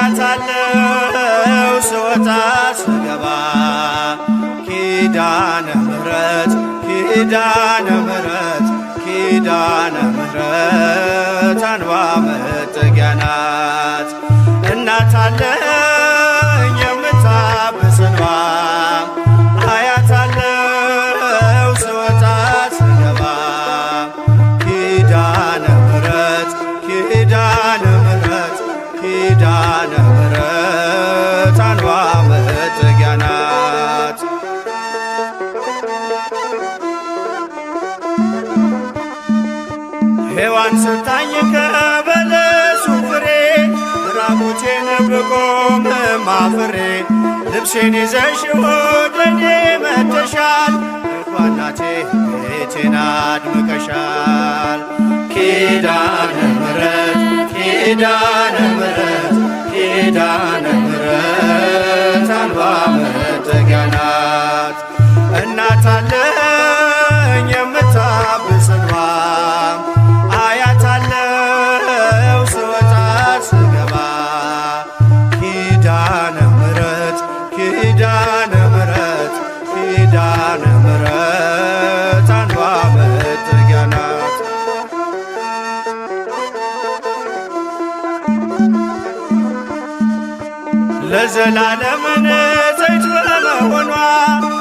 አያታለው ስወጣ ስገባ ኪዳነ ምሕረት ኪዳነ ምሕረት ኪዳነ ምሕረት አንባ መጠጊያ ናት። እናት አለኝ የምታብስ እንባ አያታለው ስወጣ ስገባ ኪዳነ ምሕረት ኪዳነ ምሕረት ኪዳነ ምሕረት አንባ መጠጊያ ናት። ሔዋን ሰጣኝ ከበለሱ ፍሬ ራቁቴን ብቆምም አፍሬ ልብሴን ይዘሽ ወደ እኔ መጥተሻል እናቴ ቤቴን አድምቀሻል። ኪዳነ ምሕረት ኪዳነ ምሕረት ኪዳነ ምሕረት አንባ መጠጊያ ናት። እናት አለኝ የምታብስ እንባ አያታለው ስወጣ ስገባ ኪዳነ ምሕረት ኪዳነ ምሕረት ኪዳነ ምሕረት አንባ መጠጊያ ናት። ለዘላለም ንጽሕት በመሆኗ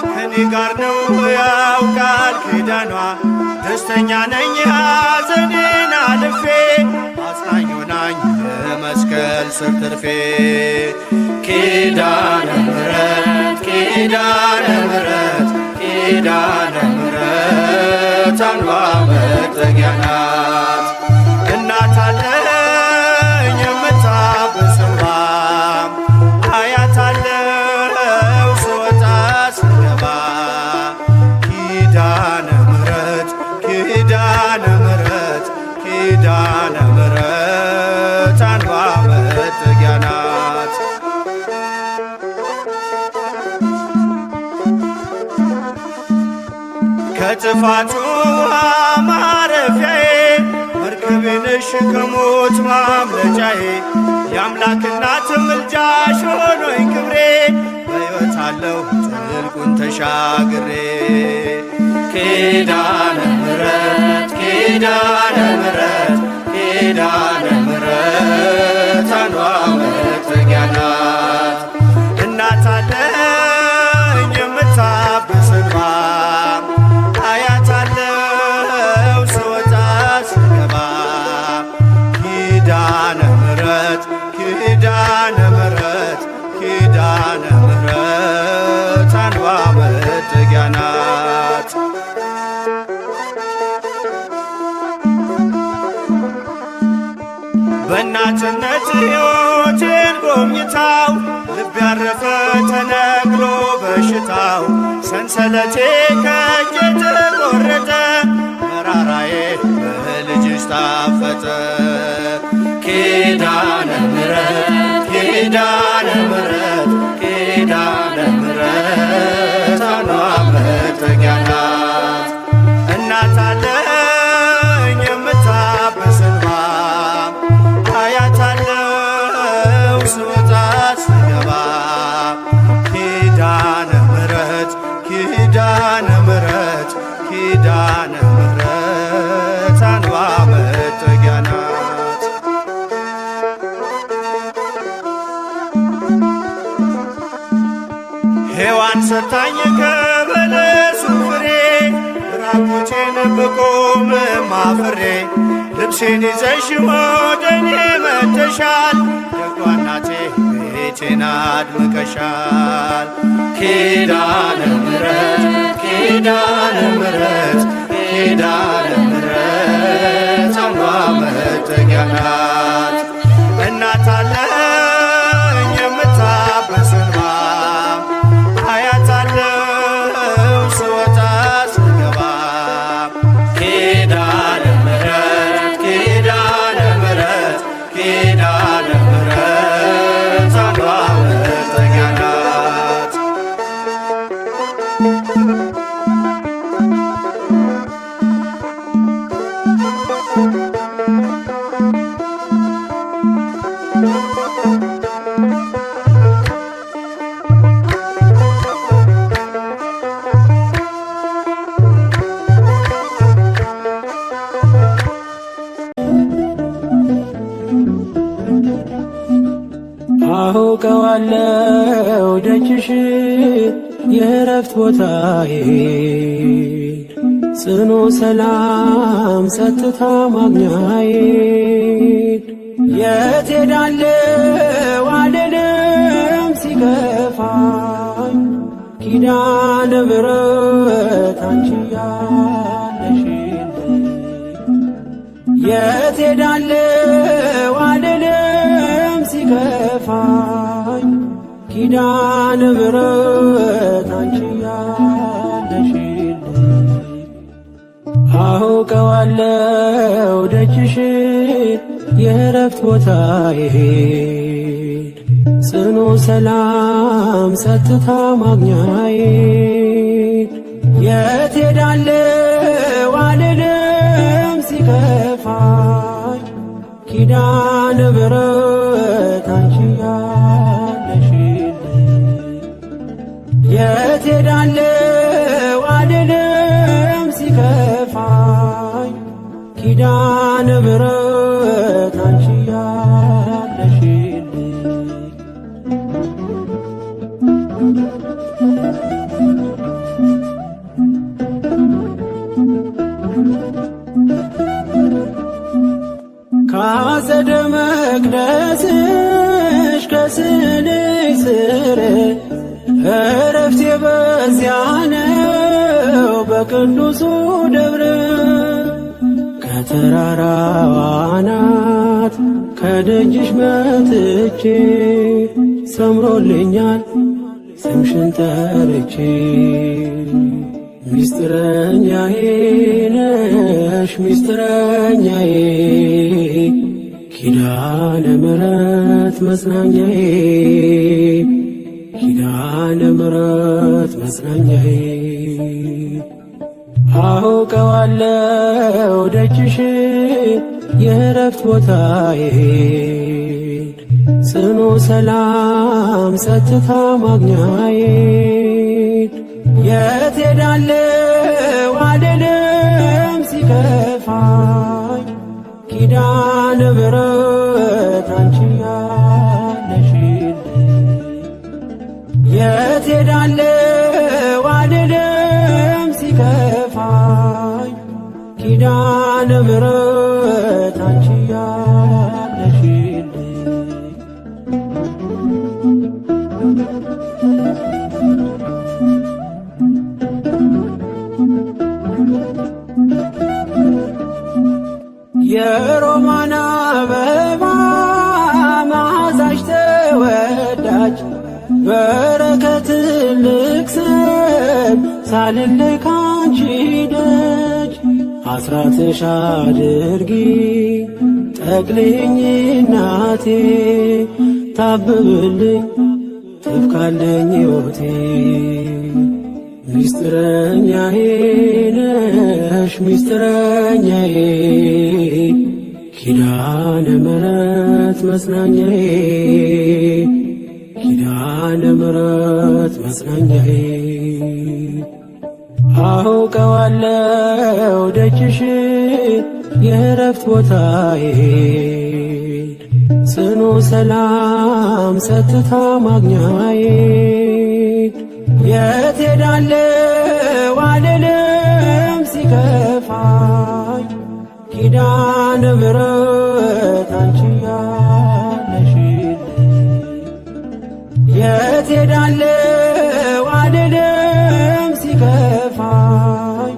ከኔ ጋር ነው ያውቃል ኪዳኗ። ደስተኛ ነኝ ሐዘኔን አልፌ አጽናኝ ሆናኝ የመስቀል ስር ትርፌ ኪዳነ ምሕረት ኪዳነ ምሕረት ኪዳነ ምሕረት አንባ መጠጊያ ናት። እናት አለኝ የምታብስ እንባ አያታለው ስወጣ ስገባ ኪዳነ ምሕረት ኪዳነ ምሕረት ኪዳነ ምሕረት አንባ መጠጊያ ናት። ከጥፋቱ ውሃ ማረፊያዬ መርከቤ ነሽ ከሞት ማምለጫዬ የአምላክ እናት ምልጃሽ ሆኖኝ ክብሬ በሕይወት አለሁ ጥልቁን ተሻግሬ ኪዳነ ምሕረት ኪዳነ ምሕረት ኪዳነ ምሕረት አንባ መጠጊያ ናት። እናት አለኝ የምታብስ እንባ አያታለው ስወጣ ስገባ ኪዳነ ምሕረት ኪዳነ ምሕረት ኪዳነ ምሕረት አንባ መጠጊያ ናት። በእናትነት ሕይወቴን ጎብኝታው ልብ ያረፈ ተነግሎ በሽታው ሰንሰለቴ ከእጄ ተቆረጠ መራራዬ በልጅሽ ታፈጠ ኪዳነ ምሕረት ኪዳነ ምሕረት ኪዳነ ምሕረት አንባ መጠጊያ ናት። እናት አለኝ የምታብስ እንባ አያታለው ስወጣ ስገባ ኪዳነ ምሕረት ኪዳነ ምሕረት ኪዳነ ምሕረት አንባ መጠጊያ ናት። ሔዋን ሰጣኝ ከበለሱ ፍሬ ራቁቴን ብቆምም አፍሬ ልብሴን ይዘሽ ወደ እኔ መጥተሻል ደጓ እናቴ ቤቴን አድምቀሻል። ኪዳነ ምሕረት ኪዳነ ምሕረት ኪዳነ ምሕረት አንባ መጠጊያ ናት። እናት አለኝ የምታብስ እንባ አያታለው ስወጣ ስገባ ኪዳነ ምሕረት ኪዳነ ምሕረት ኪዳነ ምሕረት አንባ መጠጊያ ናት። አውቀዋለሁ ደጅሽ የእረፍት ቦታዬ ጽኑ ሰላም ጸጥታ ማግኛዬ የት ሄዳለሁ አልልም ሲከፋኝ ኪዳነ ምሕረት አንቺ ያለሽልኝ የት ሄዳለሁ አልልም ሲከፋኝ ኪዳነ ምሕረት አንቺ ያለሽልኝ አውቀዋለሁ ደጅሽ የእረፍት ቦታዬ ጽኑ ሰላም ጸጥታ ማግኛዬ የት ሄዳለሁ አልልም ሲከፋኝ ኪዳነ ምሕረት አንቺ ያለሽልኝ የት ሄዳለሁ አልልም ሲከፋኝ ኪዳነ ምሕረት አንቺ ያለሽልኝ ከአጸደ መቅደስሽ ከስንሽ ስር እረፍቴ በዚያ ነው በቅዱሱ ደብረ ከተራራው አናት ከደጅሽ መጥቼ ሰምሮልኛል ስምሽን ጠርቼ ሚስጥረኛዬ ነሽ ሚስጥረኛዬ ኪዳነ ምሕረት መጽናኛዬ ኪዳነ ምሕረት መጽናኛዬ አውቀዋለሁ ደጅሽ የእረፍት ቦታዬ ጽኑ ሰላም ጸጥታ ማግኛዬ የት ሄዳለሁ አልልም ሲከፋኝ ኪዳነ ምሕረት አንቺ ያለሽልኝ የት ሄዳለሁ አልልም ሲከፋኝ ኪዳነ ምሕረት አንቺ ያለሽልኝ የሮማን አበባ መዓዛሽ ተወዳጅ በረከት ልቅሰም ሳልለይ ካንቺ ደጅ አስራትሽ አድርጊ ጠቅልኝ እናቴ ታብብልኝ ትፍካለኝ ሕይወቴ ሚስጥረኛዬ ነሽ ሚስጥረኛዬ ኪዳነ ምሕረት መጽናኛዬ ኪዳነ ምሕረት መጽናኛዬ አውቀዋለሁ ደጅሽ የእረፍት ቦታዬ ጽኑ ሰላም ጸጥታ ማግኛዬ የት ሄዳለሁ አልልም ሲከፋኝ ኪዳነ ምሕረት አንቺ ያለሽልኝ የት ሄዳለሁ አልልም ሲከፋኝ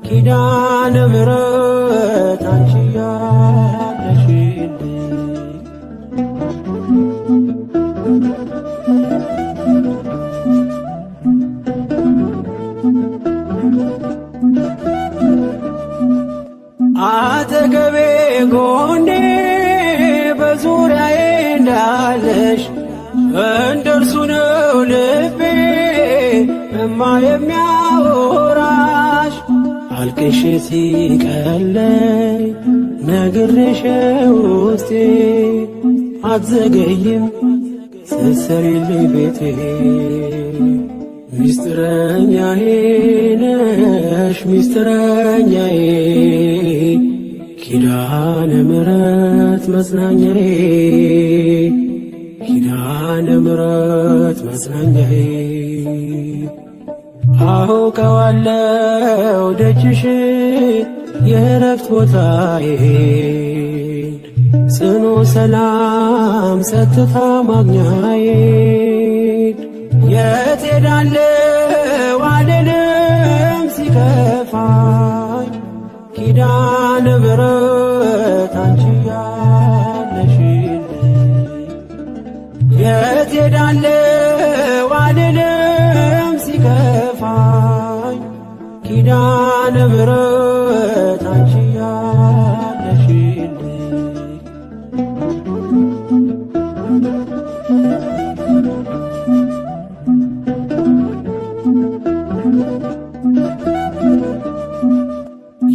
ኪዳነ ምሕረት አንቺ ያለሽልኝ አጠገቤ ጎኔ በዙሪያዬ እንዳለሽ እንደርሱ ነው ልቤ እማ የሚያወራሽ አልቅሼ ሲቀለኝ ነግሬሽ ውስጤ አትዘገይም ስትሰሪልኝ ቤቴ ሚስጥረኛዬ ነሽ ሚስጥረኛዬ ኪዳነ ምሕረት መጽናኛዬ ኪዳነ ምሕረት መጽናኛዬ አውቀዋለሁ ደጅሽ የእረፍት ቦታዬን ጽኑ ሰላም ጸጥታ ማግኛዬን የት ሄዳለሁ አልልም ሲከፋኝ ኪዳነ ምሕረት አንቺ ያለሽልኝ የት ሄዳለሁ አልልም ሲከፋኝ ኪዳነ ምሕረት አንቺ ያለሽልኝ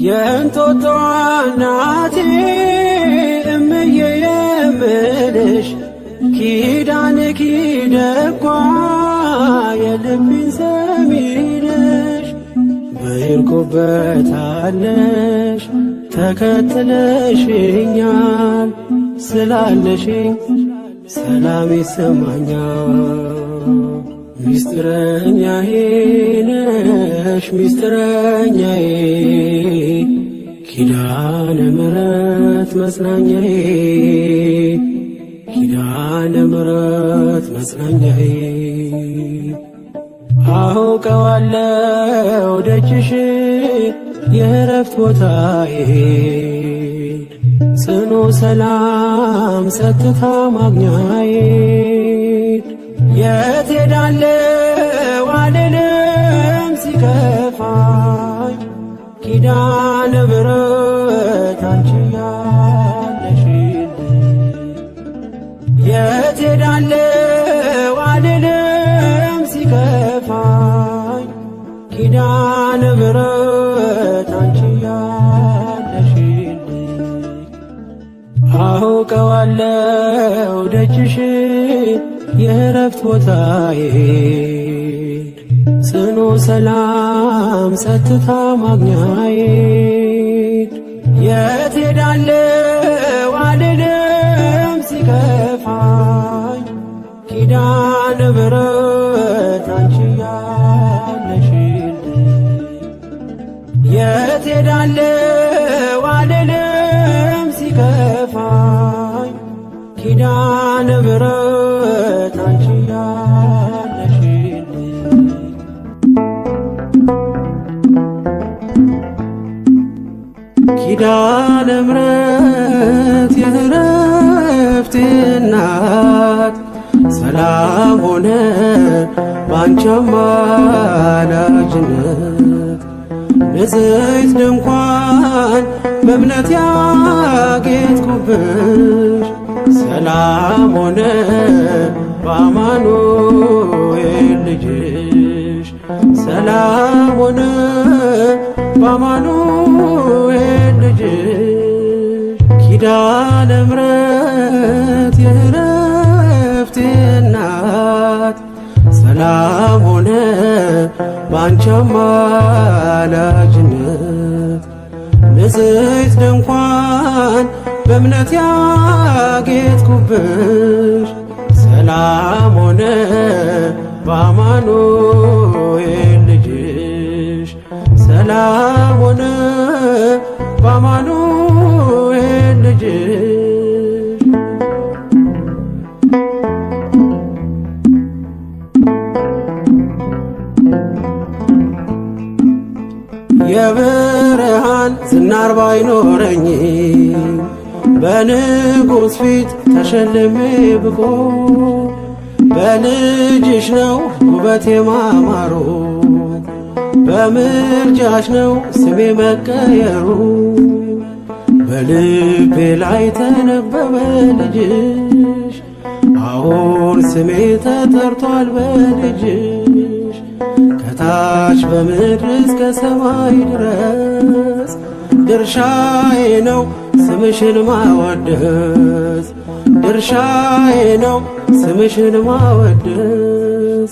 የእንጦጦ እናቴ እምዬ የምልሽ ኪዳንኪ ደጓ የልቤን ሰሚ ነሽ በሄድኩበት አለሽ ተከትለሽኛል ስላለሽኝ ሰላም ይሰማኛል ሚስጥረኛዬ ነሽ ሚስጥረኛዬ ኪዳነ ምሕረት መጽናኛዬ ኪዳነ ምሕረት መጽናኛዬ አውቀዋለሁ ደጅሽ የእረፍት ቦታዬን ጽኑ ሰላም ጸጥታ ማግኛዬን የት ሄዳለሁ አልልም ሲከፋኝ ኪዳነ ምሕረት አንቺ ያለሽልኝ የት ሄዳለሁ አልልም ሲከፋኝ ኪዳነ ምሕረት አንቺ ያለሽልኝ አውቀዋለሁ ደጅሽ የእረፍት ቦታዬን ጽኑ ሰላም ጸጥታ ማግኛዬን የት ሄዳለሁ አልልም ሲከፋኝ ኪዳነ ምሕረት አንቺ ያለሽልኝ የት ሄዳለሁ አልልም ሲከፋኝ ኪዳነ ምሕረት አንቺ ያለሽልኝ ኪዳነ ምሕረት የእረፍቴ እናት ሰላም ሆነ ባንቺ አማላጅነት ንጽሕት ድንኳን በእምነት ያጌጥኩብሽ ሰላም ሆነ በአማኑኤል ልጅሽ ሰላም ሆነ በአማኑኤል ልጅሽ ኪዳነ ምሕረት የእረፍቴ እናት ሰላም ሆነ ባንቺ አማላጅነት ንጽሕት ድንኳን በእምነት ያጌጥኩብሽ ሰላም ሆነ በአማኑኤል ልጅሽ ሰላም ሆነ በአማኑኤል ልጅሽ የብርሃን ዝናር ባይኖረኝ በንጉሥ ፊት ተሸልሜ ብቆ በልጅሽ ነው ውበቴ ማማሩ በምልጃሽ ነው ስሜ መቀየሩ በልቤ ላይ ተነበበ ልጅሽ አሁን ስሜ ተጠርቷል በልጅሽ ከታች በምድር እስከ ሰማይ ድረስ ድርሻዬ ነው ስምሽን ማወደስ ድርሻዬ ነው ስምሽን ማወደስ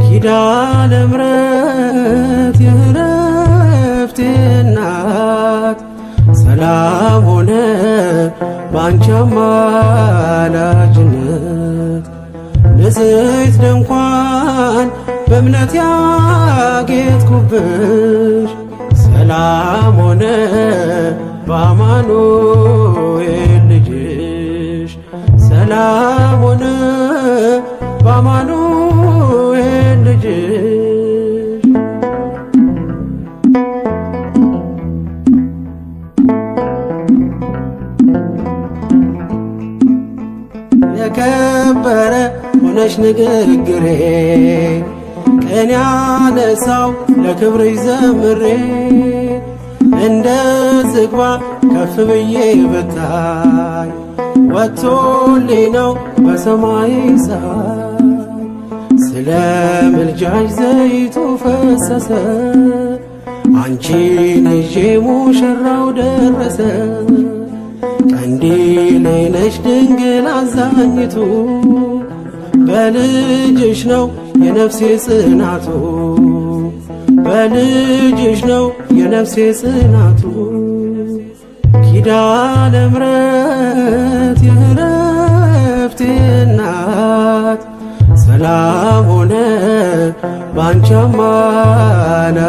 ኪዳነ ምሕረት የእረፍቴ እናት ሰላም ሆነ ባንቺ አማላጅነት በዘይት ድንኳን በእምነት ያጌጥኩብሽ ሰላም ሆነ በአማኑኤል ልጅሽ ሰላም ሆነ በአማኑኤል ልጅሽ የከበረ ሆነሽ ንግግሬ ቀን ያነሳው ለክብርሽ ዘምሬ እንደ ዝግባ ከፍ ብዬ ብታይ ወጥቶልኝ ነው በሰማይ ፀሐይ ስለ ምልጃሽ ዘይቱ ፈሰሰ አንቺን ይዤ ሙሽራው ደረሰ ቀንዲሌ ነሽ ድንግል አዛኝቱ በልጅሽ ነው የነፍሴ ጽናቱ በልጅሽ ነው የነፍሴ ጽናቱ ኪዳነ ምሕረት የዕረፍቴ እናት ሰላም ሆነ ባንቺ አማላጅነት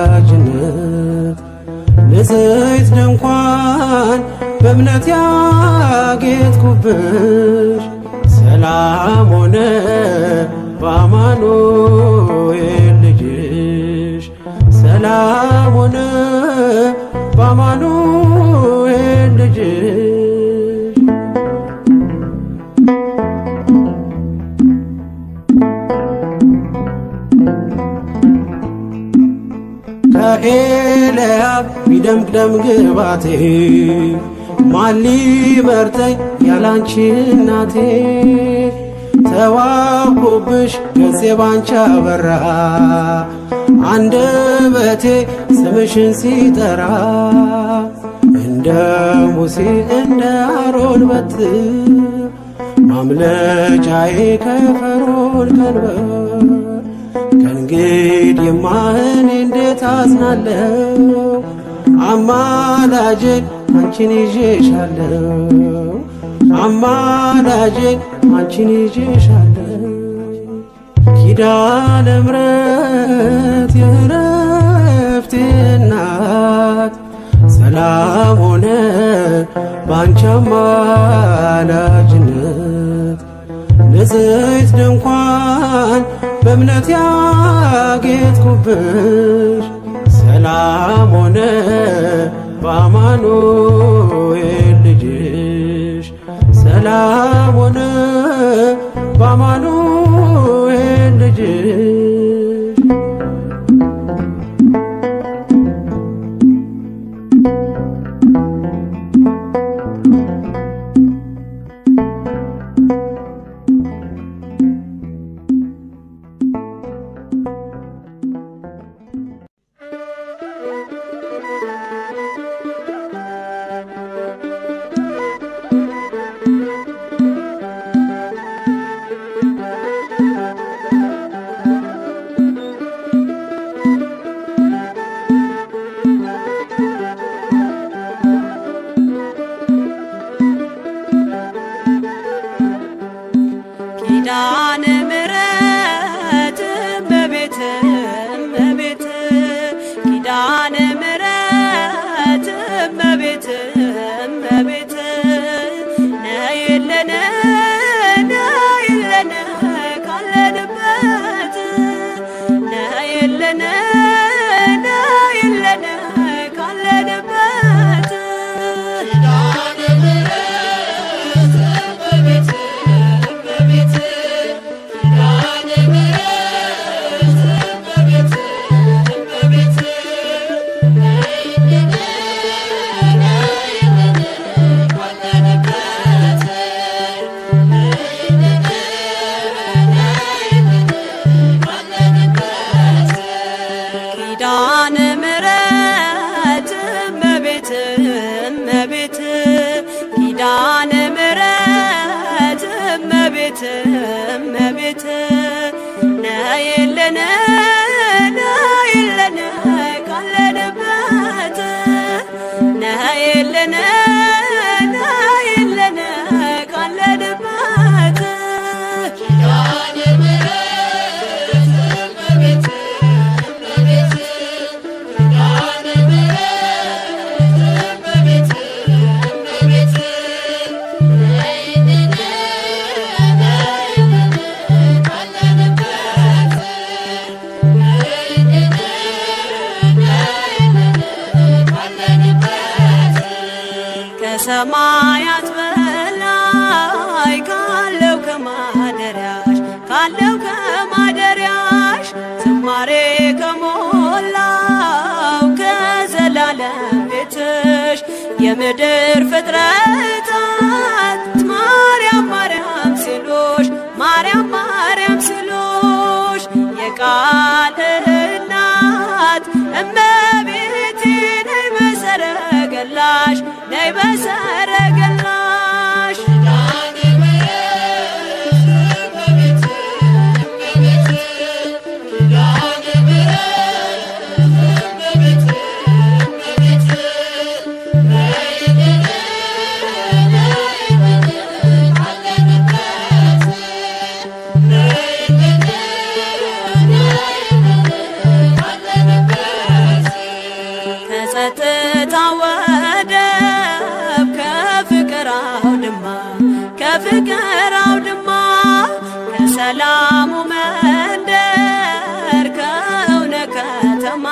ለዘይት ድንኳን በእምነት ያጌጥኩብሽ ሰላም ሆነ በአማኑኤል ልጅሽ ሰላም ሆነ በአማኑኤል ልጅሽ ከኤልያብ ቢደምቅ ደም ግባቴ ማን ሊመርጠኝ ያላንቺ እናቴ ተዋብኩብሽ ገጼ ባንቺ አበራ አንደበቴ ስምሽን ሲጠራ እንደ ሙሴ እንደ አሮን በትር ማምለጫዬ ከፈርዖን ቀንበር ከእንግዲህማ እኔ እንዴት አዝናለሁ አማላጄን አንቺን ይዤሻለሁ አማላጄን አንቺን ይዤሻለሁ ኪዳነ ምሕረት የዕረፍቴ እናት ሰላም ሆነ ባንቺ አማላጅነት ለዘይት ድንኳን በእምነት ያጌጥኩብሽ ሰላም ሆነ በአማኑኤል ልጅሽ ሰላም ሆነ በአማኑኤል ልጅሽ ኪዳነ ምሕረት እመቤት እመቤት ኪዳነ ምሕረት እመቤት እመቤት ነይልን ነይልን ካለንበት ነይልን ነይልን ካለንበት ኪዳነ ምሕረት እመቤት ኪዳነ ምሕረት እመቤት እመቤት ኪዳነ ምሕረት እመቤት እመቤት ነይልን ነይልን ካለንበት ነይልን ነይልን ካለንበት ኪዳነ ምሕረት ከሰማያት በላይ ካለው ከማደሪያሽ ዝማሬ ከሞላው ከዘላለም ቤትሽ የምድር ፍጥረታት ማርያም ማርያም ሲሉሽ የቃል እናት እመቤቴ ነይ በሰረገላሽ ከጸጥታ ወደብ ከፍቅር አውድማ ከሰላሙ መንደር ከእውነት ከተማ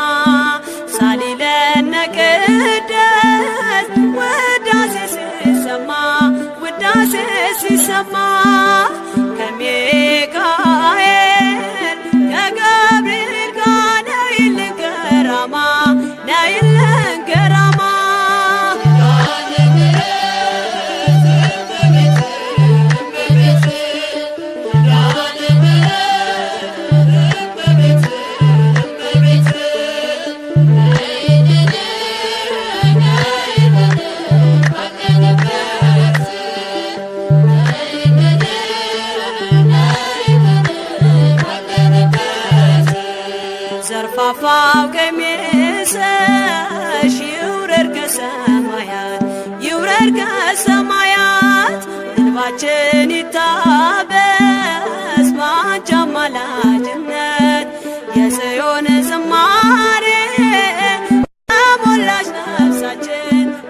ሳሊለነ ቅደስ ውዳሴ ሲሰማ ከሚካኤል ከገብርኤል ጋር ነይልን ገራማ ዘርፋፋው ቀሚስሽ ይውረድ ከሰማያት እንባችን ይታበስ ባንቺ አማላጅነት የጽዮን ዝማሬ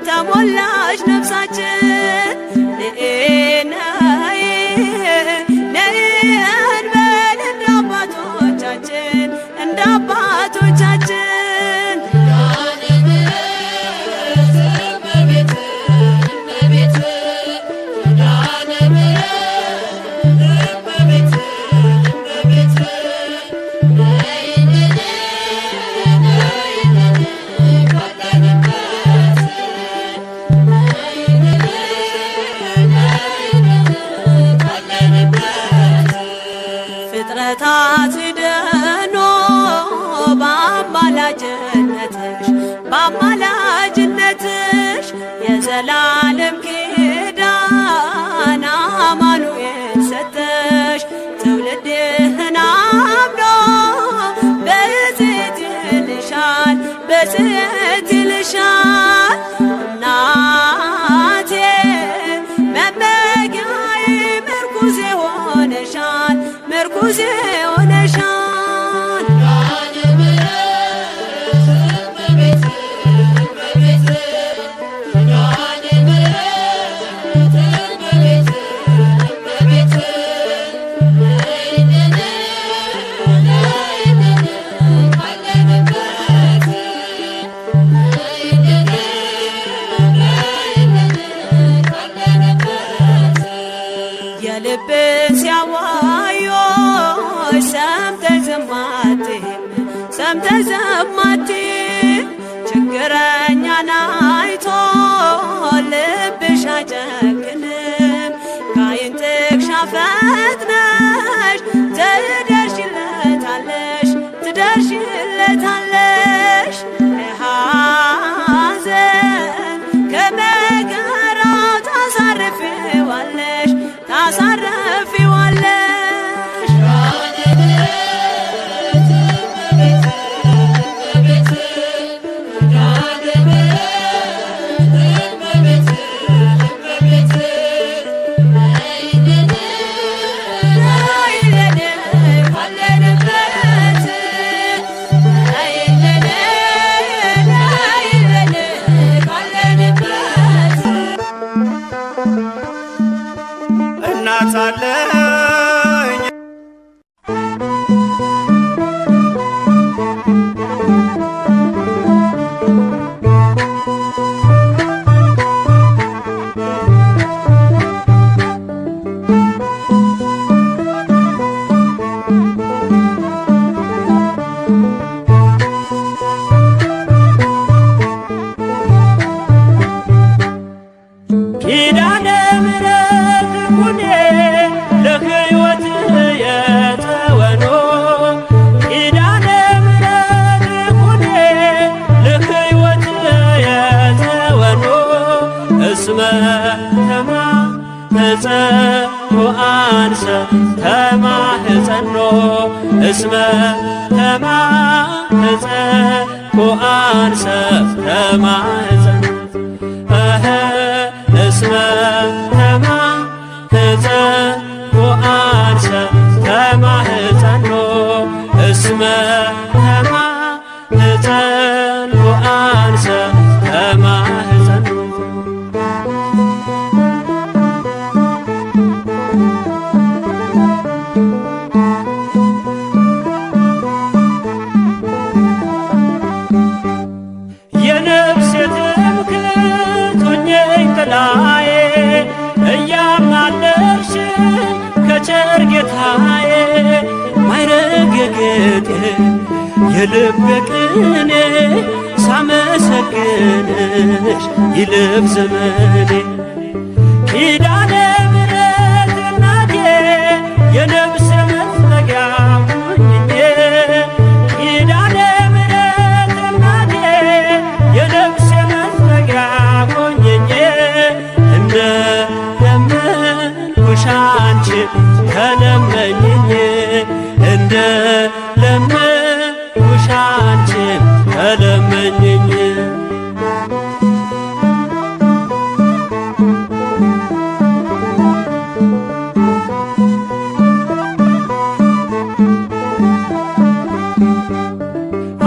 ተሞላሽ ነፍሳችን ነይ እንበል እንደ አባቶቻችን ፍጥረታት ሲደኖ በአማላጅነትሽ የዘላለም ኪዳን አማኑኤል ሰጠሽ ትውልድህን አምኖ በጽት ይልሻል እናቴ መመጊያዬ ምርኩዜ ሆነሻል የልብን ሲያዋዮሽ ሰምተሽ ዝም አትይም ችግረኛን አይቶ ልብሽ አይጨክንም ከዓይን ጥቅሻ ፈጥነሽ ትደርሽለታለሽ ከሐዘን ከመከራው ታሳርፊዋለሽ ማህፀኖ እስመ ተማህፀንኩ አንሰ ተማህፀኖ እስመ ተማህፀንኩ አንሰ ተማህፀኖ እስመ ተማህፀንኩ አንሰ ተማህፀኖ የነፍሴ ትምክህት ሆኜኝ ጥላዬ እያማለድሽኝ ከቸር ጌታዬ ማይረግ የጌጤ የልቤ ቅኔ ሳመሰግንሽ ይልፍ ዘመኔ ኪዳነ ምሕረት እናቴ የነፍሴ መጠጊያ ሁኚኝ ኪዳነ ምሕረት እናቴ የነፍሴ መጠጊያ ሁኚኝ እንደ ለመንኩሽ አንቺ ተለመኝኝ እንደ ለመንኩሽ አንቺ ተለመኝኝ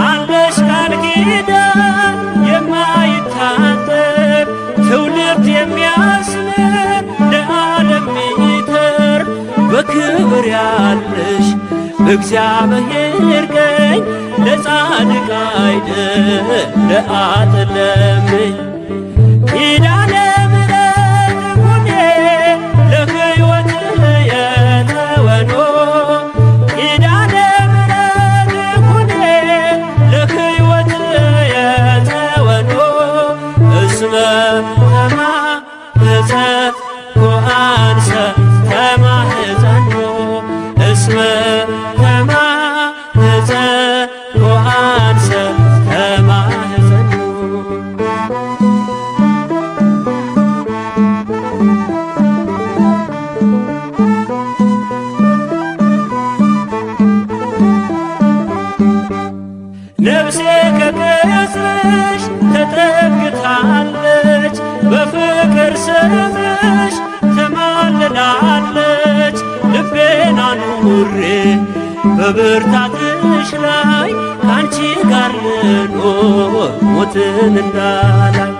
አለሽ ቃል ኪዳን የማይታጠር ትውልድ የሚያስምር ለዓለም ሚተር በክብር ያለሽ በእግዚአብሔር ቀኝ ለጻድቅ አይደል ለአጥለምኝ ኪዳነ ምሕረት ሁኔ ለሕይወት የተወኖ ኪዳነ ምሕረት ሁኔ ለሕይወት የተወኖ እስመ ተማህፀንኩ አንሰ ተማህፀኖ እስመ ተማህፀንኩ አንሰ ተማህፀኖ ነፍሴ ከቅጽርሽ ተጠግታለች በፍቅር ስምሽ ተማልላለች ልቤን አኑሬ በብርታትሽ ላይ ካንቺ ጋር ልኖር ሞትን እንዳላይ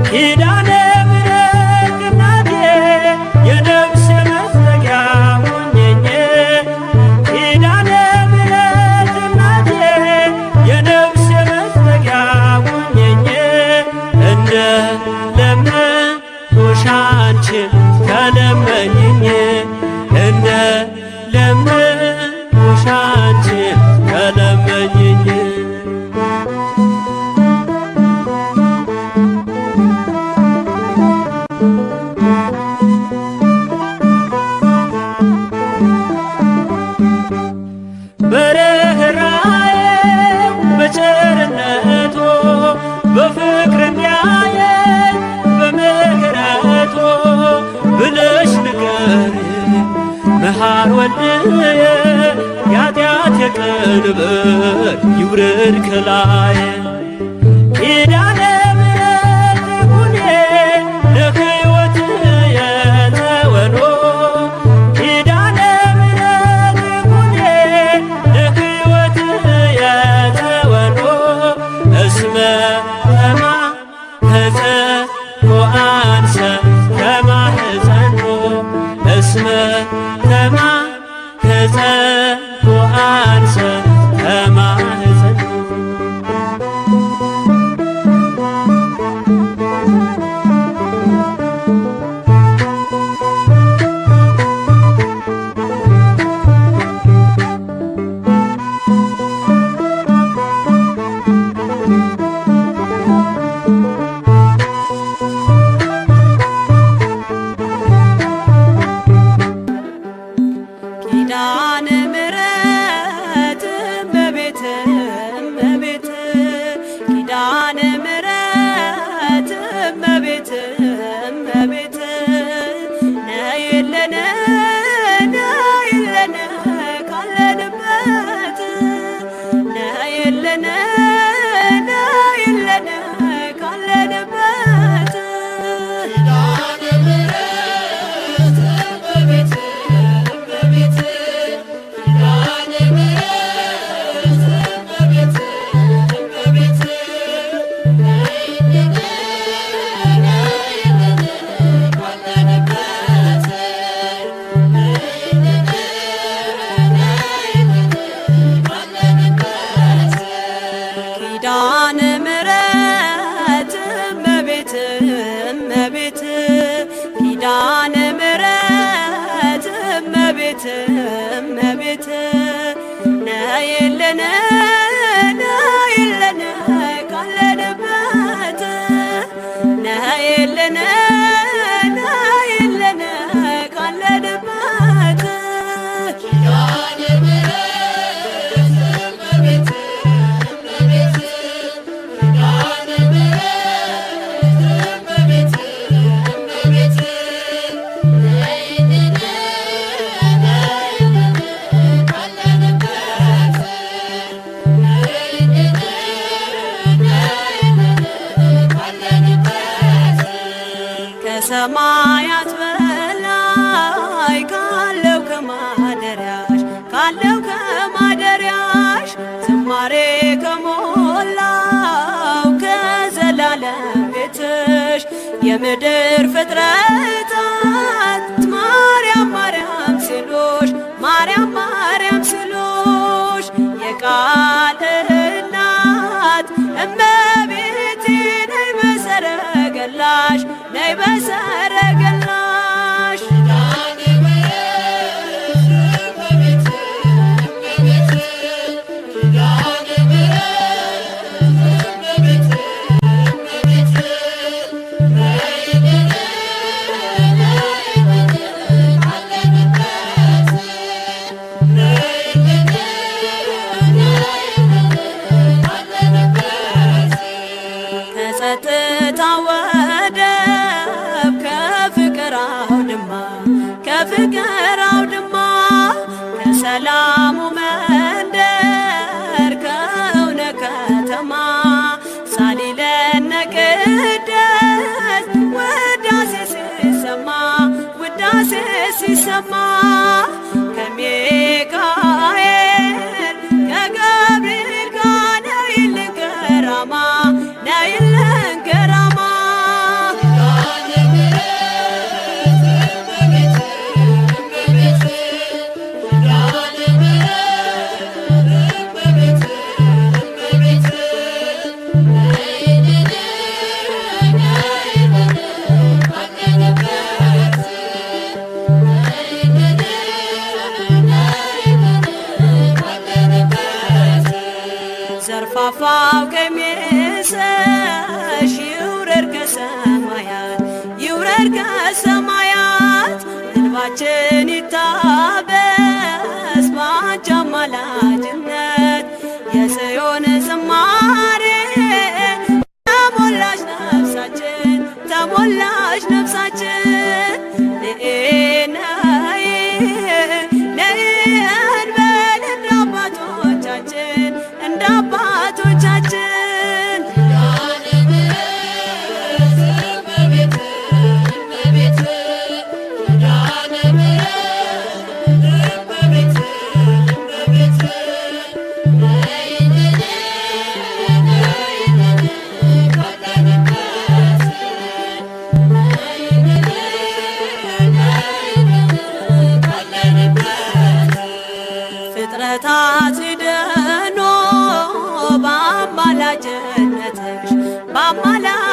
ኪዳነ ምሕረት እናቴ የነፍሴ መጠጊያ ሁኚኝ ኪዳነ ምሕረት እናቴ የነፍሴ መጠጊያ ሁኚኝ እንደ ለመንኩሽ አንቺ ተለመኝኝ እንደ ለመንኩሽ አንቺ ተለመኝኝ በርኅራኄው በቸርነቱ በፍቅር እንዲያየን በምሕረቱ ብለሽ ንገሪኝ መሐር ወልድየ የኃጢአት የቀንበር ይውረድ ከላዬ ኪዳነ ምሕረት ሁኔ ለሕይወት የተወኖ ኪዳነ ምሕረት ሁኔ ለሕይወት የተወኖ እስመ ተማህፀንኩ አንሰ ተማህፀኖ እስመ ተማህፀንኩ አንሰ ተማህፀኖ ኪዳነ ምሕረት ነይልን ነይልን ካለንበት ነይልን ነይልን ካለንበት ከሰማያት በላይ ካለው ከማደሪያሽ ዝማሬ ከሞላው ከዘላለም ቤትሽ የምድር ፍጥረታት ማርያም ማርያም ሲሉሽ ማርያም ማርያም ሲሉሽ የቃል እናት እመቤቴ ነይ በሰረገላሽ ነይ በሰረገላሽ ከጸጥታ ወደብ ከፍቅር አውድማ ከሰላሙ መንደር ከእውነት ከተማ ሳሊለነ ቅደስ ውዳሴ ሲሰማ ከሚካኤል ከገብርኤል ጋር ነይልን ገራማ ነይልን ገራማ ዘርፋፋው ቀሚስሽ ይውረድ ከሰማያት እንባችን ይታበስ ባንቺ አማላጅነት የጽዮን ዝማሬ ተሞላሽ ነፍሳችን ነይ እንበል እንደ አባቶቻችን ፍጥረታት ሲደኖ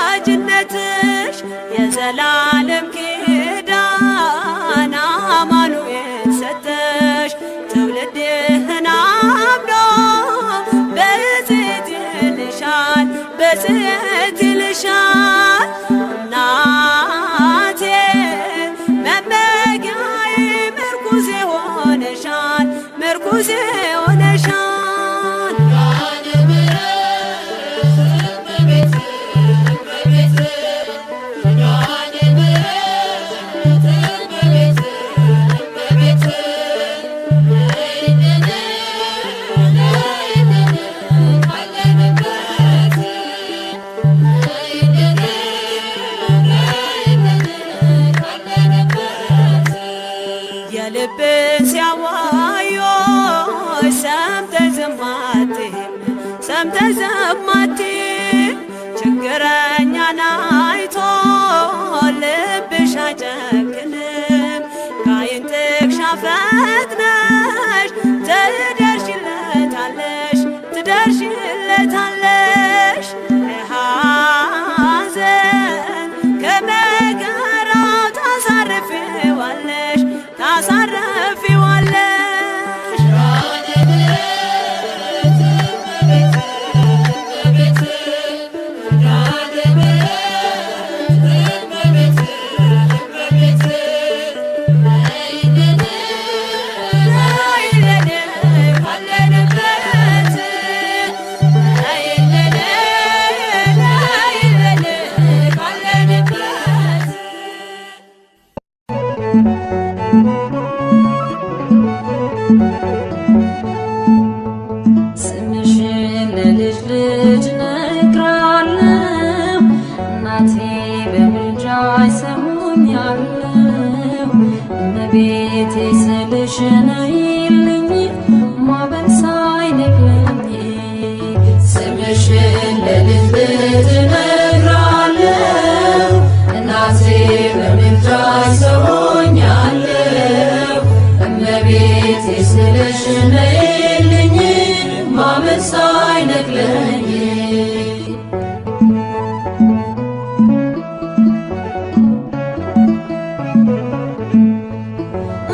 በአማላጅነትሽ የዘላለም ኪዳን አማኑኤል ሰጠሽ ትውልድህን አምኖ በጽት ይልሻል እናቴ መመጊያዬ ምርኩዜ ሆነሻል የልብን ሲያዋዮሽ ሰምተሽ ዝም አትይም ችግረኛን አይቶ ልብሽ አይጨክንም ከዓይን ጥቅሻ ፈጥነሽ ትደርሽለታለሽ ከሐዘን ከመከራው ታሳርፊዋለሽ ሰሆኛለሁ እመቤቴ ስልሽ ነይልኝ ማዕበል ሳይነቅለኝ ስምሽን ለልብ እነግራለሁ እናቴ በምልጃሽ ሰሆኛለሁ እመቤቴ ስልሽ ነይልኝ ማዕበል ሳይነቅለኝ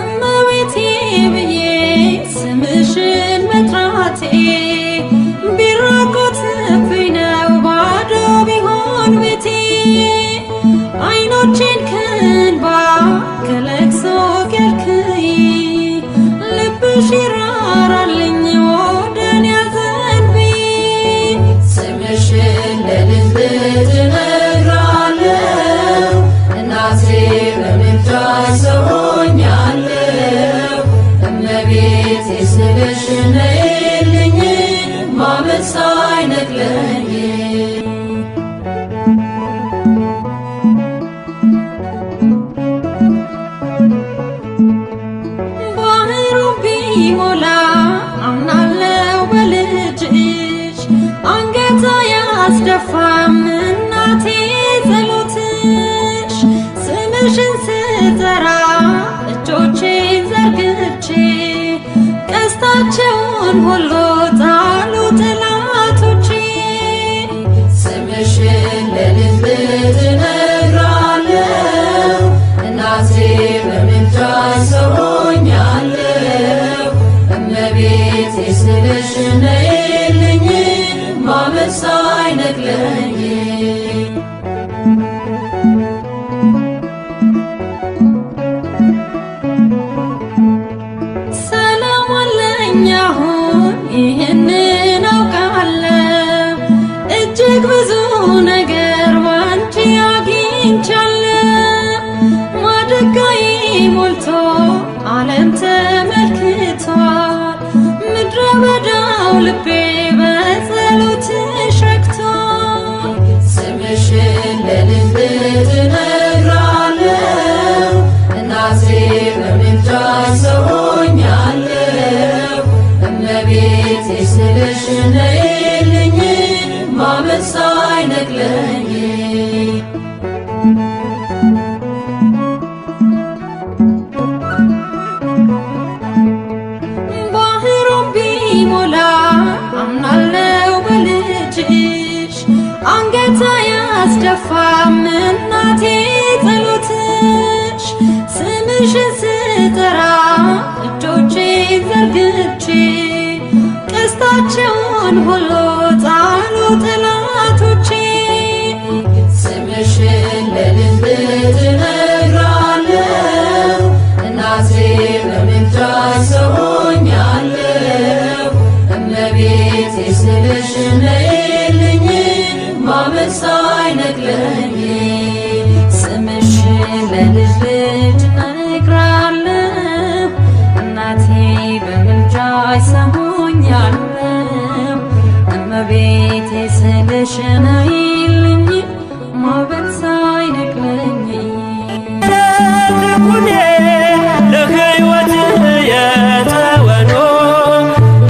እመቤቴ ብዬ ስምሽን መጥራቴ ቢራቆትብኝ ነው ባዶ ቢሆን ቤቴ አይኖቼን ከእንባ ከለቅሶ ከልክይ ልብሽ ይራራልኝ ወደኔ አዘንብይ ስምሽን ለልብ እነግራለሁ እናቴ በምልጃሽ ሰሆኛለሁ እመቤቴ ስልሽ ነይልኝ ማዕበል ሳይነቅለኝ ባህሩ ቢሞላ አምናለው በልጅሽ አንገት አያስደፋም እናቴ ጸሎትሽ ስምሽን ስጠራ እጆቼን ዘርግቼ ቀስታቸውን ሁሉ ጣሉ ጠላቶቼ ስምሽን ለልብ እነግራለሁ እናቴ በምልጃሽ ሰሆኛለሁ እመቤቴ ስልሽ ነይልኝ ማዕበል ሳይነቅለኝ ሰላም አለኝ አሁን ይህንን አውቃለሁ እጅግ ብዙ ነገር ባንቺ አግኝቻለሁ ማደጋዬ ሞልቶ ዓለም ተመልክቷል ምድረ በዳው ልቤ በጸሎትሽ ረክቷል ስምሽን ለልብ እነግራለሁ እናቴ በምልጃሽ ሰሆኛለሁ እመቤቴ ስልሽ ነይልኝ ማዕበል ሳይነቅለኝ ባህሩን ቢሞላ አምናለው በልጅሽ አንገት አያስደፋም እናቴ ጸሎትሽ ስምሽን ስጠራ እጆቼን ዘርግቼ ቀስታቸውን ሁሉ ጣሉ ጠላቶቼ ስምሽን ለልብ እነግራለሁ እናቴ በምልጃሽ ሰሆኛለሁ እመቤቴ ስልሽ ነይልኝ ማዕበል ሳይነቅለኝ ስምሽን ለልብ እነግራለሁ እናቴ በምልጃሽ ሰሆኛለሁ እመቤቴ ስልሽ ነይልኝ ማዕበል ሳይነቅለኝ ኩኔ ለሕይወት የተወኖ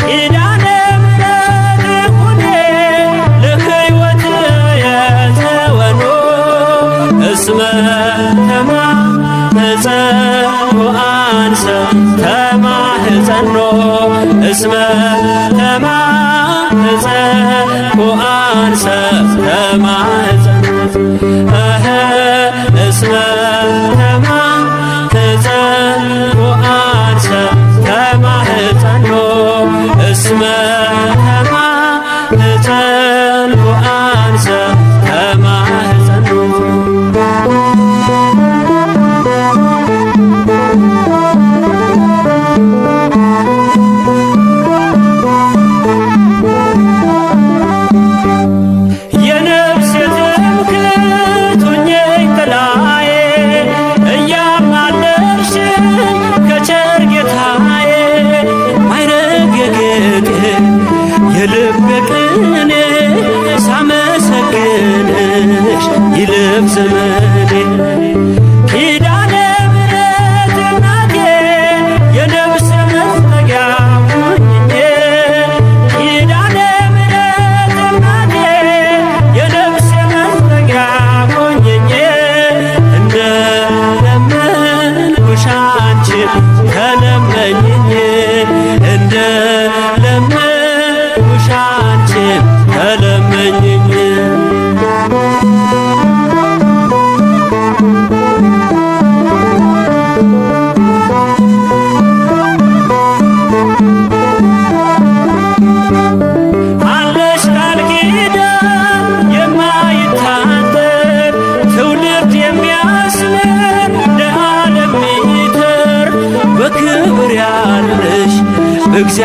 ኪዳነ ምሕረት ኩኔ ለሕይወት የተወኖ እስመ ተማህፀኖ አንሰ ተማህፀኖ እስመ ተማህፀኖ አንሰ ተማህፀኖ እስመ ተማህፀኖ አንሰ ተማህፀኖ እስመ ተማህፀኖ አንሰ ተማህፀኖ የነፍሴ ትምክህት ሁኚኝ ጥላዬ እያማለድሽኝ ከቸር ጌታዬ ማይረግ የጌጤ የልቤ ቅኔ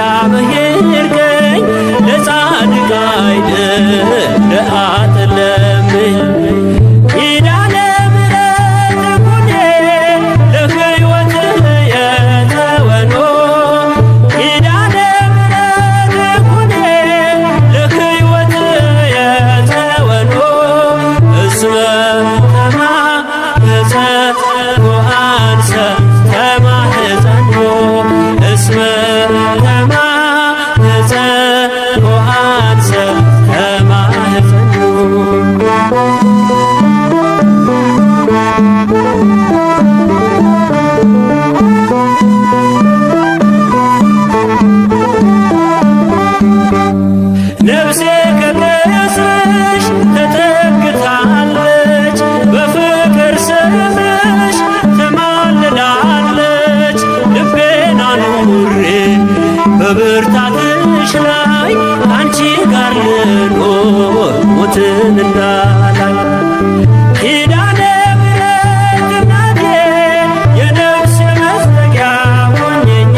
እግዚአብሔር ቀኝ ለጻድቅ አይደል ለአጥለምኝ ኪዳነ ምሕረት ኩኔ ለሕይወት የተወኖ ኪዳነ ምሕረት ኩኔ ለሕይወት የተወኖ እስመ ተማኅፀኖ አንሰ ተማኅፀኖ እስመ ተማኅፀኖ አንሰ ተማኅፀኖ ነፍሴ ከቅስምሽ ተጠግታለች በፍቅር ስምሽ ትማልዳለች ልቤን አኑሬ በብርታትሽ ላይ አንቺ ጋር ልኖር ሞትን እንዳላይ ኪዳነ ምሕረት እናቴ የነፍሴ መዝለቂያ ሆኜኝ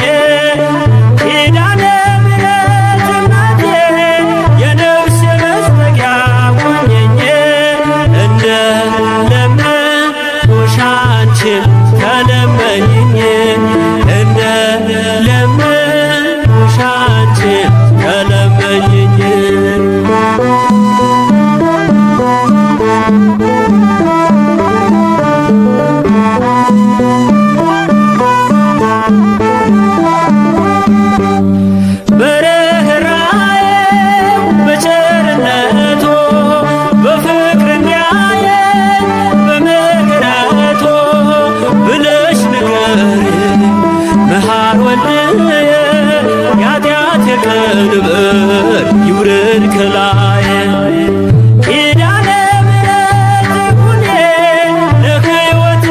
ኪዳነ ምሕረት እናቴ የነፍሴ መዝለቂያ ሆኜኝ እንደ ለመንኩሽ አንቺም ተለመኝኝ እንደ ለመንኩሽ አንቺም ተለመኝኝ በርኅራኄው በቸርነቱ በፍቅር እንዲያየን በምሕረቱ ብለሽ ንገሪኝ መሐር ወልድየ የኃጢአቴ ቀንበር ይውረድ ከላዬ ኪዳነ ምሕረት ኩኔ ለሕይወት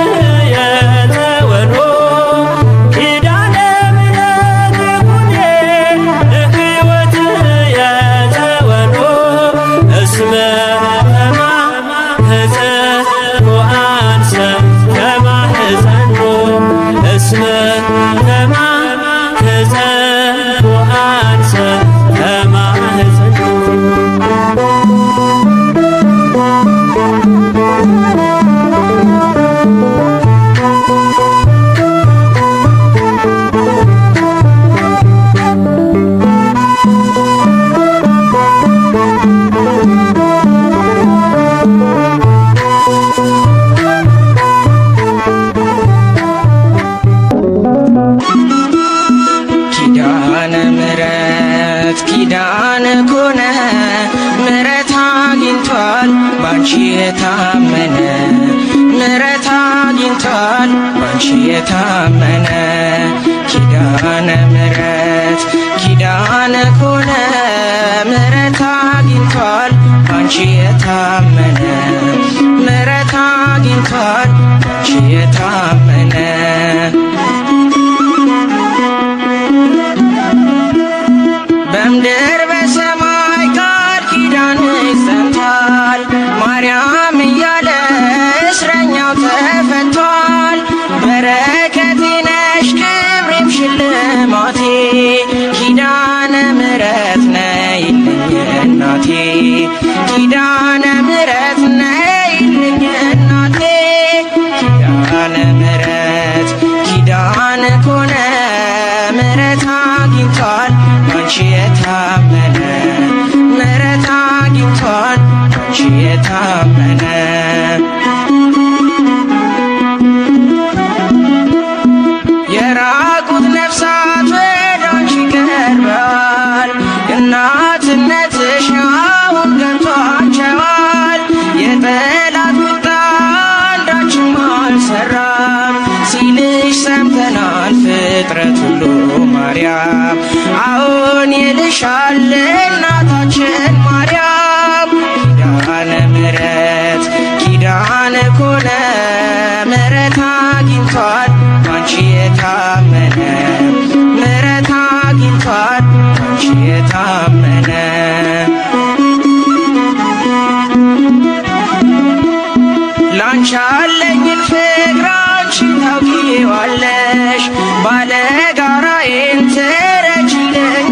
የተወኖ ኪዳነ ምሕረት ኩኔ ለሕይወት የተወኖ እስመ ተማኅፀኖ አንሰ ተማኅፀኖ እስመ ተማኅፀኖ አንሰ ተማኅፀኖ ኪዳነ ምሕረት ኪዳነ ኮነ ምሕረት አግኝቷል ባንቺ የታመነ ምሕረት አግኝቷል ባንቺ የታመነ ኪዳነ ምሕረት ኪዳነ ኮነ ምሕረት አግኝቷል ባንቺ የታመነ ምሕረት አግኝቷል ባንቺ የታመነ በምድር በሰማይ ቃል ኪዳንሽ ጸንቷል ማርያም እያለ እስረኛው ተፈቷል በረከቴ ነሽ ክብሬም ሽልማቴ ኪዳነ ምሕረት ነይልኝ እናቴ ኪዳነ ምሕረት ነይልኝ እናቴ ኪዳነ ምሕረት ኪዳነ ኮነ ምሕረት አግኝቷል ባንቺ የታመነ ምሕረት አግኝቷል ባንቺ የታመነ የራቁት ነፍሳት ወደ አንቺ ቀርበዋል እናትነትሽ አሁን ገብቷቸዋል የጠላት ቁጣ አንዳችም አልሰራም ሲልሽ ሰምተናል ፍጥረት ሁሉ ማርያም አሁን ይልሻል እናታችን ማርያም ኪዳነ ምሕረት ኪዳነ ኮነ ምሕረት አግኝቷል ባንቺ የታመነ ምሕረት አግኝቷል ባንቺ የታመነ ላንቺ ያለኝን ፍቅር አንቺ ታውቂዋለሽ ባለጋራዬን ትረጂልኝ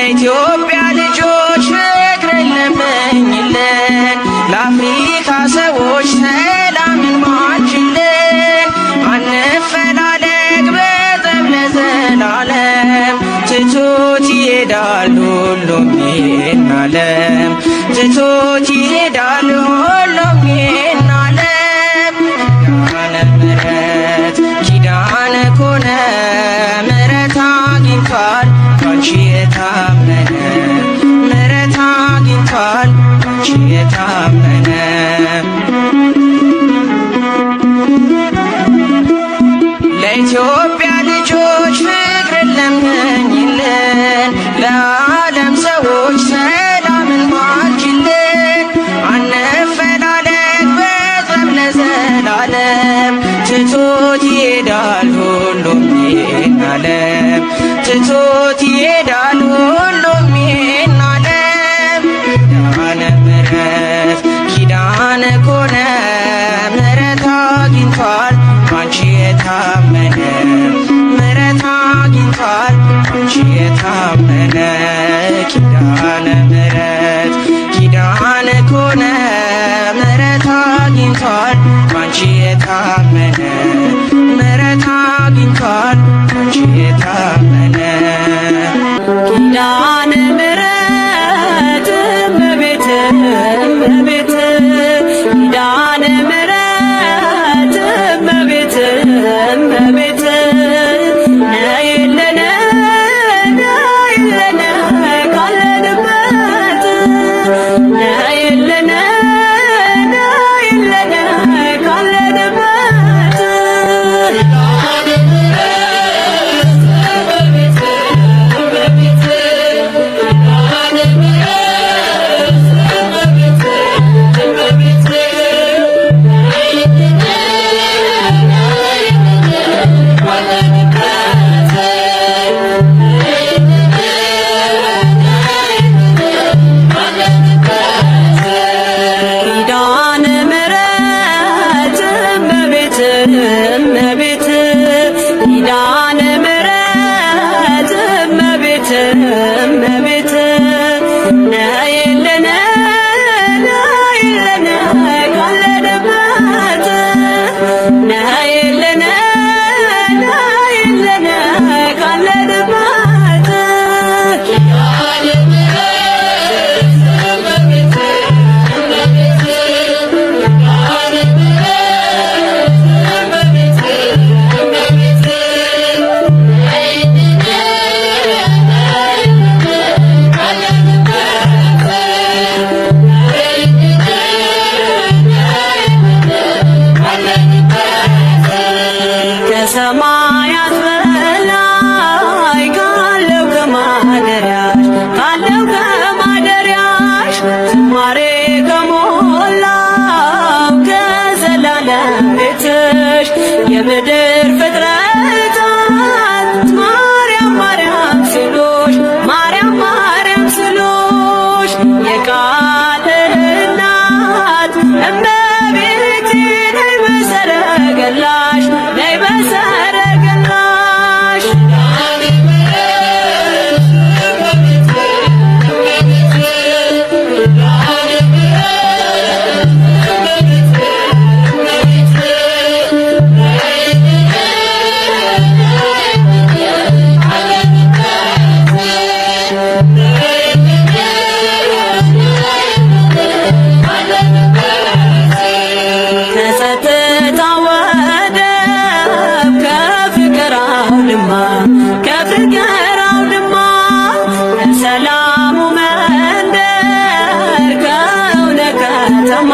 ለኢትዮጵያ ልጆች ፍቅርን ለምኝልን፣ ለአፍሪካ ሰዎች ሰላምን ማልጅልን። አንፈላለግ በጠብ ለዘላለም፣ ትቶት ይሄዳል ሁሉም ይህን ዓለም፣ ትቶት ይሄዳል ሁሉም ይህን ዓለም። ኪዳነ ምሕረት ኪዳነ ኮነ ምሕረት አግኝቷል ባንቺ የታመነ፣ ምሕረት አግኝቷል ባንቺ የታመነ። ለኢትዮጵያ ልጆች ፍቅርን ለምኝልን፣ ለዓለም ሰዎች ሰላምን ማልጅልን። አንፈላለግ በጠብ ለዘላለም፣ ትቶት ይሄዳል ሁሉም ይህን ዓለም፣ ትቶት ይሄዳል ሁሉም ይህን ዓለም። ኪዳነ ምሕረት ኪዳነ ኮነ ምሕረት አግኝቷል ባንቺ የታመነ፣ ምሕረት አግኝቷል ባንቺ የታመነ። ኪዳነ ምሕረት ኪዳነ ኮነ ምሕረት አግኝቷል ባንቺ የታመነ፣ ምሕረት አግኝቷል ባንቺ የታመነ። ኪዳነ ምሕረት እመቤት እመቤት፣ ኪዳነ ምሕረት እመቤት እመቤት፣ ነይልን ነይልን ካለንበት፣ ነይልን ነይልን ካለንበት። ኪዳነ ምሕረት እመቤት እመቤት፣ ኪዳነ ምሕረት እመቤት እመቤት፣ ነይልን ነይልን ካለንበት፣ ነይልን ነይልን ካለንበት። ከሰማያት በላይ ካለው ከማደሪያሽ ካለው ከማደሪያሽ ዝማሬ ከሞላው ከዘላለም ቤትሽ የምድር ፍጥረታት ማርያም ማርያም ሲሉሽ ማርያም ማርያም ሲሉሽ የቃል እናት እመቤቴ ነይ በሰረገላሽ ነይ በሰረገላሽ። ከጸጥታ ወደብ ከፍቅር አውድማ ከፍቅር አውድማ ከሰላሙ መንደር ከእውነት ከተማ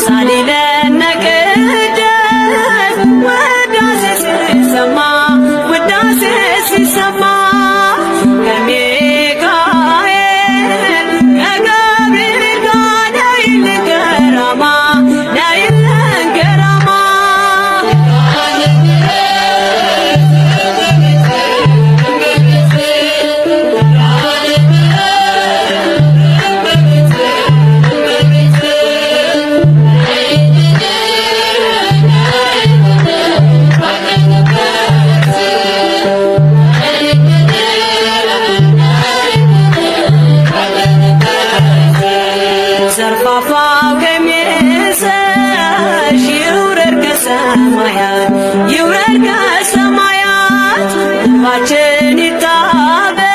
ሳሊለነ ቅደስ ውዳሴ ሲሰማ ውዳሴ ሲሰማ ከሚካኤል ከገብርኤል ጋር ነይልን ገራማ ነይልን ገራማ። እንባችን ይታበስ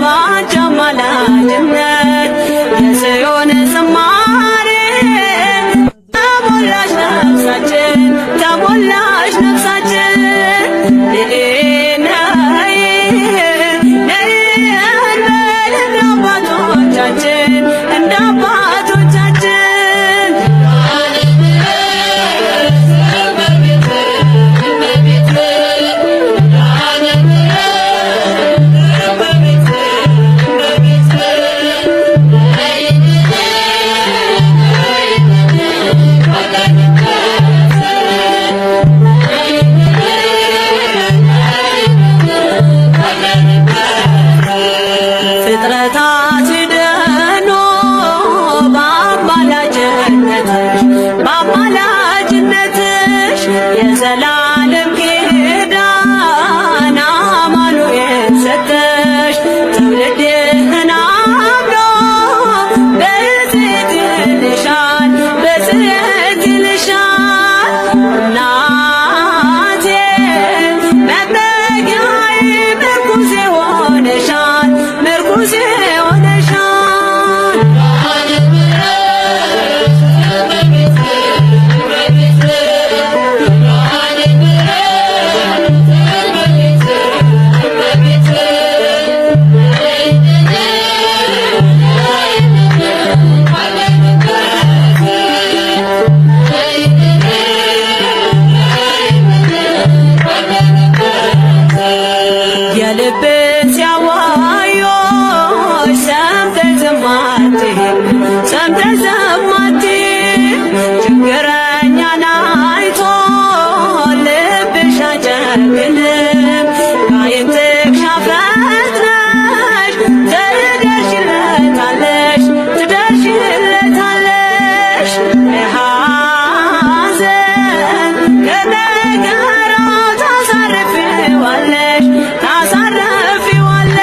ባንቺ አማላጅነት የጽዮን ዝማሬ ተሞላሽ ነፍሳችን ተሞላሽ ነፍሳችን ነይ ነይ ነይ እንበል እንደ አባቶቻችን እንደ አባቶቻችን ፍጥረታት ይደኑ በአማላጅነትሽ የዘላለም ኪዳን አማኑኤል ሰጠሽ ትውልድህን አምኖ በጽዮን ይልሻል በጽዮን ይልሻል እናቴ መጠጊያዬ ምርኩዜ ሆነሻል ምርኩዜ ሆነሻል የልብን ሲያዋዮሽ ሰምተሽ ዝም አትይም ሰምተሽ ዝም አትይም ችግረኛን አይቶ ልብሽ አይጨክንም ከዓይን ጥቅሻ ፈጥነሽ ትደርሺለታለሽ ትደርሺለታለሽ የሐዘን ከመከራው ታሳርፊዋለሽ ታሳርፊዋለሽ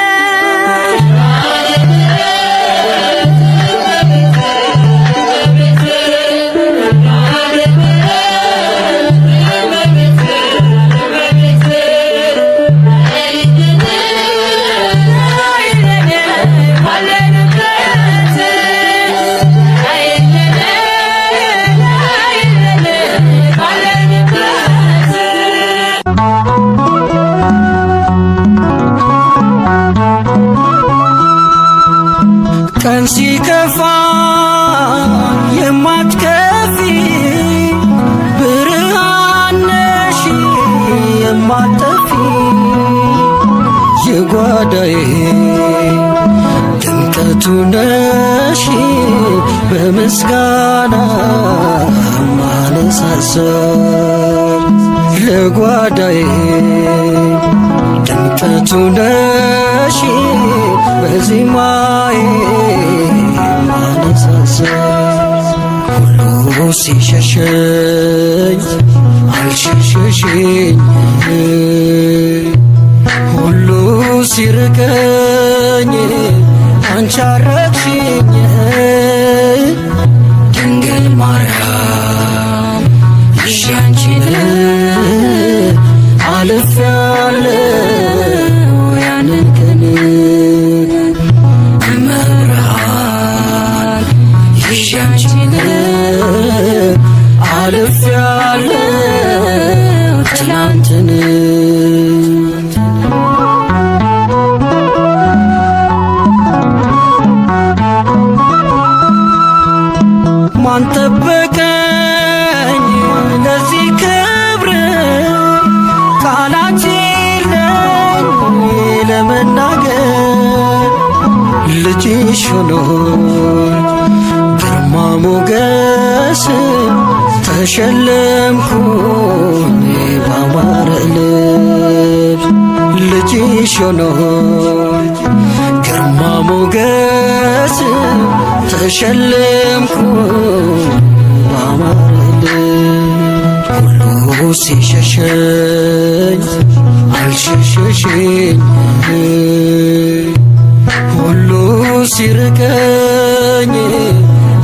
ቀን ሲከፋ የማትከፊ ብርሃን ነሽ የማትጠፊ የጓዳዬ ድምቀቱ ነሽ በምስጋና ማነሳሳል ለጓዳዬ ድምቀቱ ነሽ በዜማዬ ማነሳሳል ሁሉ ሲሸሸኝ አልሸሸሽኝ ሁሉ ሲርቀኝ አንቺ አረቅሽኝ ድንግል ማርያም እሺ አንቺን አልፌያለሁ ያንን ቀን መብርሃን እሺ አንቺን አልፌያለሁ ትናንትን ማን ጠበቀኝ ለዚህ ክብር ቃላት የለኝ ለመናገር ልጅሽ ሆኖ ግርማ ሞገስ ተሸለምኩኝ ባማረ ልብስ ልጅሽ ሆኖ ግርማ ሞገስ ተሸለምኩኝ ባማረ ልብስ ሁሉ ሲሸሸኝ አልሸሸሽኝ ሁሉ ሲርቀኝ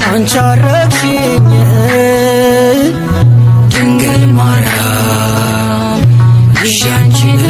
አንቺ አረቅሽኝ ድንግል ማርያም እሺ አንቺን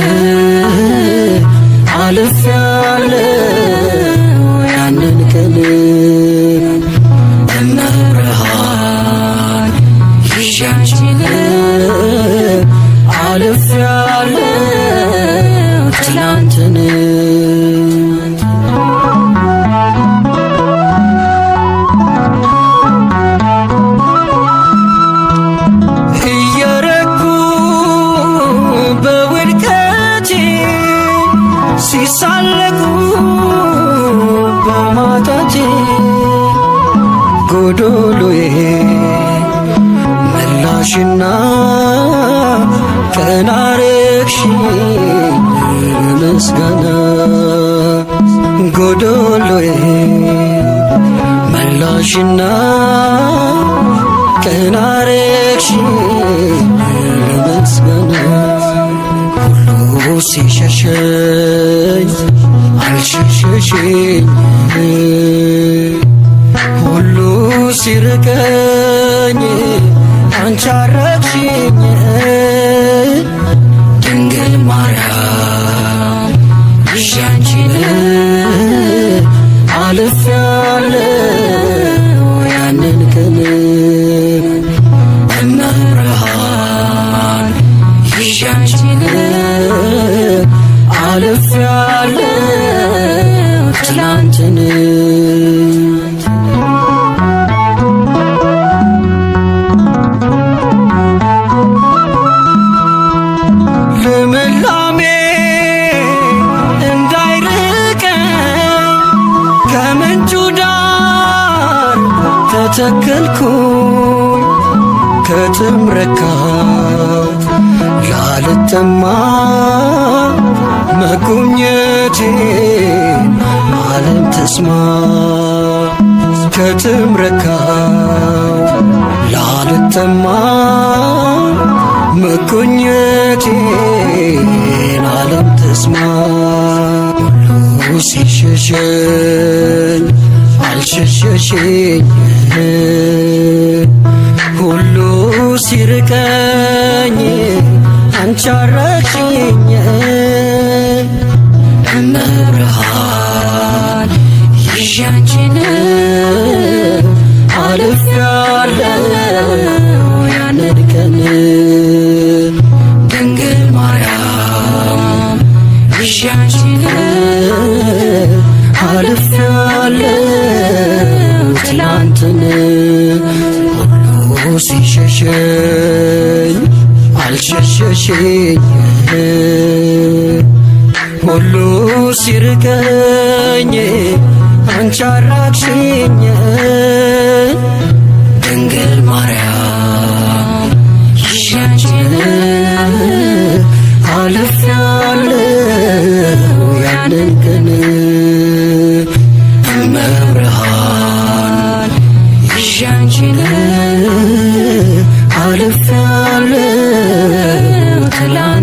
ሲሳለቁ በማጣቴ ጎዶሎዬ መላሽና ቀና አረግሽኝ ምስጋና ጎዶሎዬ መላሽና ቀና አረግሽኝ ምስጋና ሁሉ ሲሸሸኝ አልሸሸሽኝ ሁሉ ሲርቀኝ አንቺ አረግሽኝ ድንግል ማርያም አንቺን አልፌያለሁ ያንን ቀን እመብርሃን አንቺን አልፌያለሁ ትላንትን ልምላሜ እንዳይርቀኝ ከምንጩ ዳር ተተከልኩኝ ከጥም ረካት ላልጠማ መጎብኘቴን ዓለም ተስማ ከጥም ረካት ላልጠማ መጎብኘቴን ዓለም ተስማ ሁሉ ሲሸሸኝ አልሸሸሽኝ ሁሉ ሲርቀኝ አንቺ አረግሽኝ እመብርሃን አንቺን አልፌያለሁ ያንን ቀን ድንግል ማርያም አንቺን አልፌያለሁ ትላንትን ሁሉ ሲሸሸኝ አልሸሸሽኝ ሁሉ ሲርቀኝ አንቺ አራቅሽኝ ድንግል ማርያም አንቺን አልፌያለሁ ያንን ቀን እመብርሃን አንቺን አልፌያለሁ ትላንትን